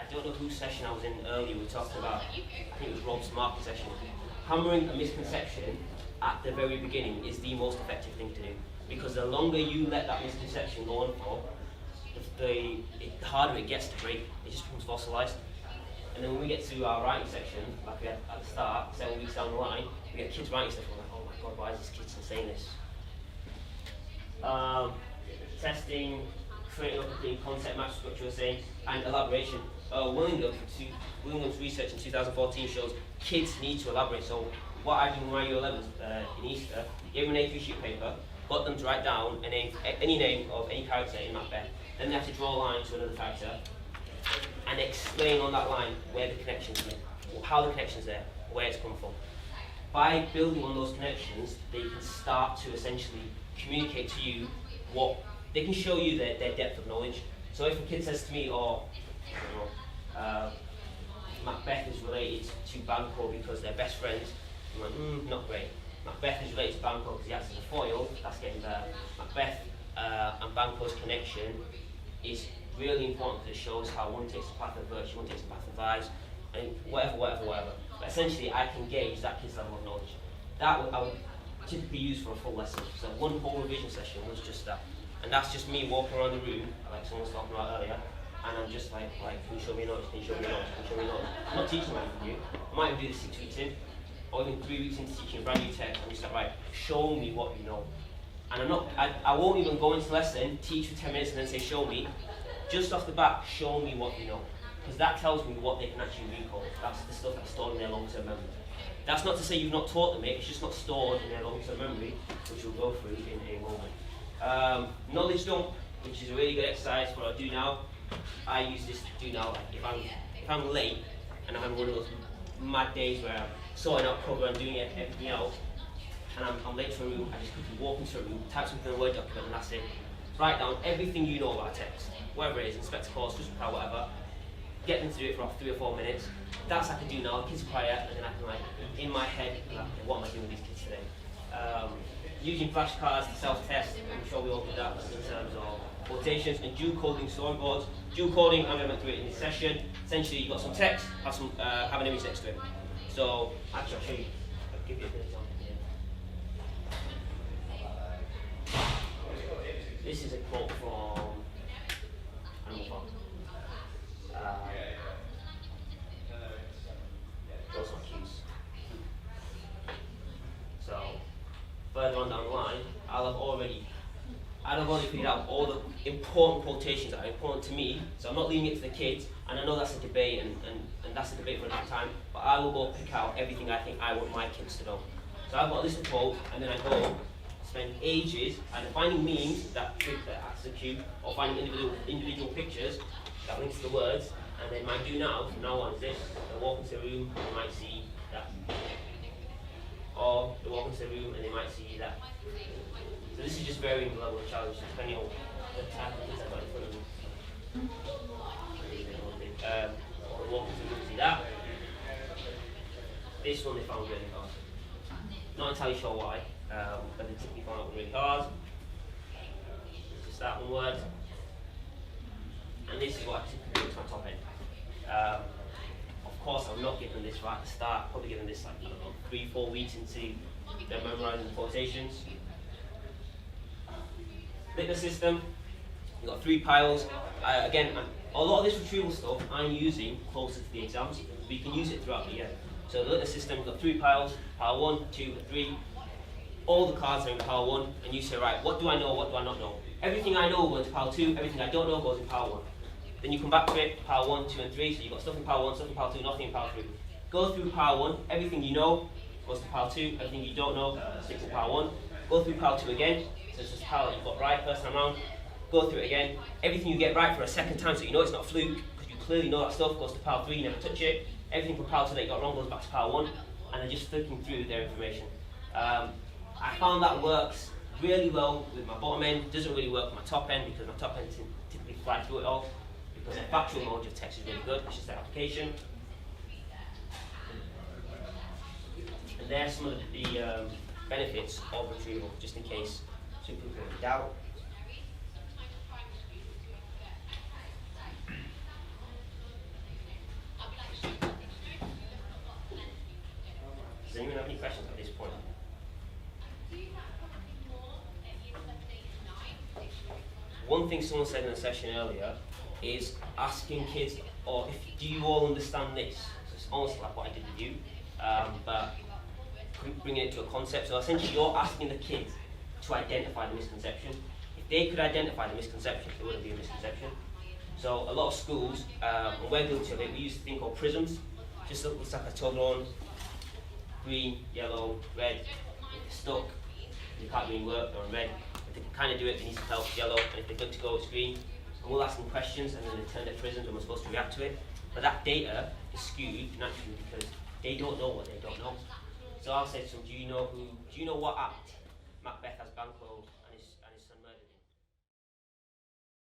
I don't know whose session I was in earlier, we were talking about, I think it was Rob's market session. Hammering a misconception at the very beginning is the most effective thing to do, because the longer you let that misconception go on for, the harder it gets to break. It just becomes fossilized. And then when we get to our writing section, like we had at the start, 7 weeks down the line, we get kids writing stuff, and we're like, oh my god, why is this kid still saying this? Testing, creating a complete concept match structure, saying, and elaboration. Willingham's research in 2014 shows kids need to elaborate. So what I did with my year 11s in Easter, gave them an A3 sheet of paper, got them to write down any name of any character in Macbeth. Then they have to draw a line to another character and explain on that line where the connection's made, how the connection's there, where it's come from. By building on those connections, they can start to essentially communicate to you what they can show you their depth of knowledge. So if a kid says to me, Macbeth is related to Banquo because they're best friends, I'm like, not great. Macbeth is related to Banquo because he acts as a foil, that's getting better. Macbeth and Banquo's connection is really important because it shows how one takes the path of virtue, one takes the path of vice, and whatever. But essentially, I can gauge that kid's level of knowledge. That I would typically use for a full lesson. So one whole revision session was just that. And that's just me walking around the room, like someone was talking about earlier, and I'm just like, can you show me a notice, can you show me a notice, can you show me a notice? I'm not teaching anything new. I might even do this 6 weeks in, or even 3 weeks into teaching a brand new text. I'm just like, right, show me what you know. And I won't even go into lesson, teach for 10 minutes and then say, show me. Just off the bat, show me what you know. Because that tells me what they can actually recall. That's the stuff that's stored in their long-term memory. That's not to say you've not taught them it, it's just not stored in their long-term memory, which we'll go through in a moment. Knowledge dump, which is a really good exercise for what I do now. I use this to do now. Like if I'm late and I'm having one of those mad days where I'm sorting out cover and doing everything else, and I'm late to a room, I just quickly walk into a room, type something in a Word document, and that's it. Write down everything you know about a text, whatever it is, inspect a course, just whatever. Get them to do it for 3 or 4 minutes. That's what I can do now. The kids are quiet, and then I can, like, in my head, like, what am I doing with these kids today? Using flashcards to self-test, I'm sure we all do that in terms of quotations, and dual coding storyboards. Dual coding, I'm going to do it in this session. Essentially, you've got some text, have an image next to it. So, actually, I'll show you. I'll give you a good example here. This is a quote from Animal Farm. Those are cues. So, further on down the line, I'll have already figured out all the important quotations that are important to me, so I'm not leaving it to the kids, and I know that's a debate, and that's a debate for another time, but I will go pick out everything I think I want my kids to know. So I've got a list of quotes, and then I go spend ages either finding memes that act as a cue, or finding individual pictures that links to the words, and then my do now, from now on, is this. They walk into the room, and they might see that. Or they walk into the room, and they might see that. So this is just varying the level of challenge, depending on the type of things I've got in front of me. Or they walk into the room and see that. This one they found really hard. Not entirely sure why, but they typically found it really hard. Just that one word. And this is what I typically do to my top end. Of course, I'm not giving this right at the start, probably giving this, like, I don't know, 3-4 weeks into them memorizing the quotations. Litmus system, you've got 3 piles. Again, a lot of this retrieval stuff I'm using closer to the exams, but you can use it throughout the year. So the litmus system, you've got 3 piles, pile 1, 2, and 3. All the cards are in pile 1, and you say, right, what do I know, what do I not know? Everything I know goes in pile 2, everything I don't know goes in pile 1. Then you come back to it, pile 1, 2, and 3, so you've got stuff in pile 1, stuff in pile 2, nothing in pile 3. Go through pile 1, everything you know goes to pile 2, everything you don't know sticks in pile 1. Go through pile 2 again, so it's just pile that you've got right first time round. Go through it again, everything you get right for a second time, so you know it's not a fluke, because you clearly know that stuff, goes to pile 3, you never touch it. Everything from pile 2 that you got wrong goes back to pile 1, and then just flicking through their information. I found that works really well with my bottom end, doesn't really work with my top end, because my top end typically fly through it all. Because the factual knowledge of text is really good, it's just the application. And there's some of the benefits of retrieval, just in case some people have doubt. Does anyone have any questions at this point? One thing someone said in a session earlier is asking kids, or do you all understand this? So it's almost like what I did with you, but bringing it to a concept. So essentially you're asking the kids to identify the misconception. If they could identify the misconception, there wouldn't be a misconception. So a lot of schools, and we're guilty of it, we use a thing called prisms. Just looks like a Toblerone, green, yellow, red. If they're stuck, you can't really work, they're on red. If they can kind of do it, they need some help, it's yellow. And if they're good to go, it's green. And we'll ask them questions, and then they turn their prisms, and we're supposed to react to it. But that data is skewed naturally because they don't know what they don't know. So I'll say to them, do you know what act Macbeth has Banquo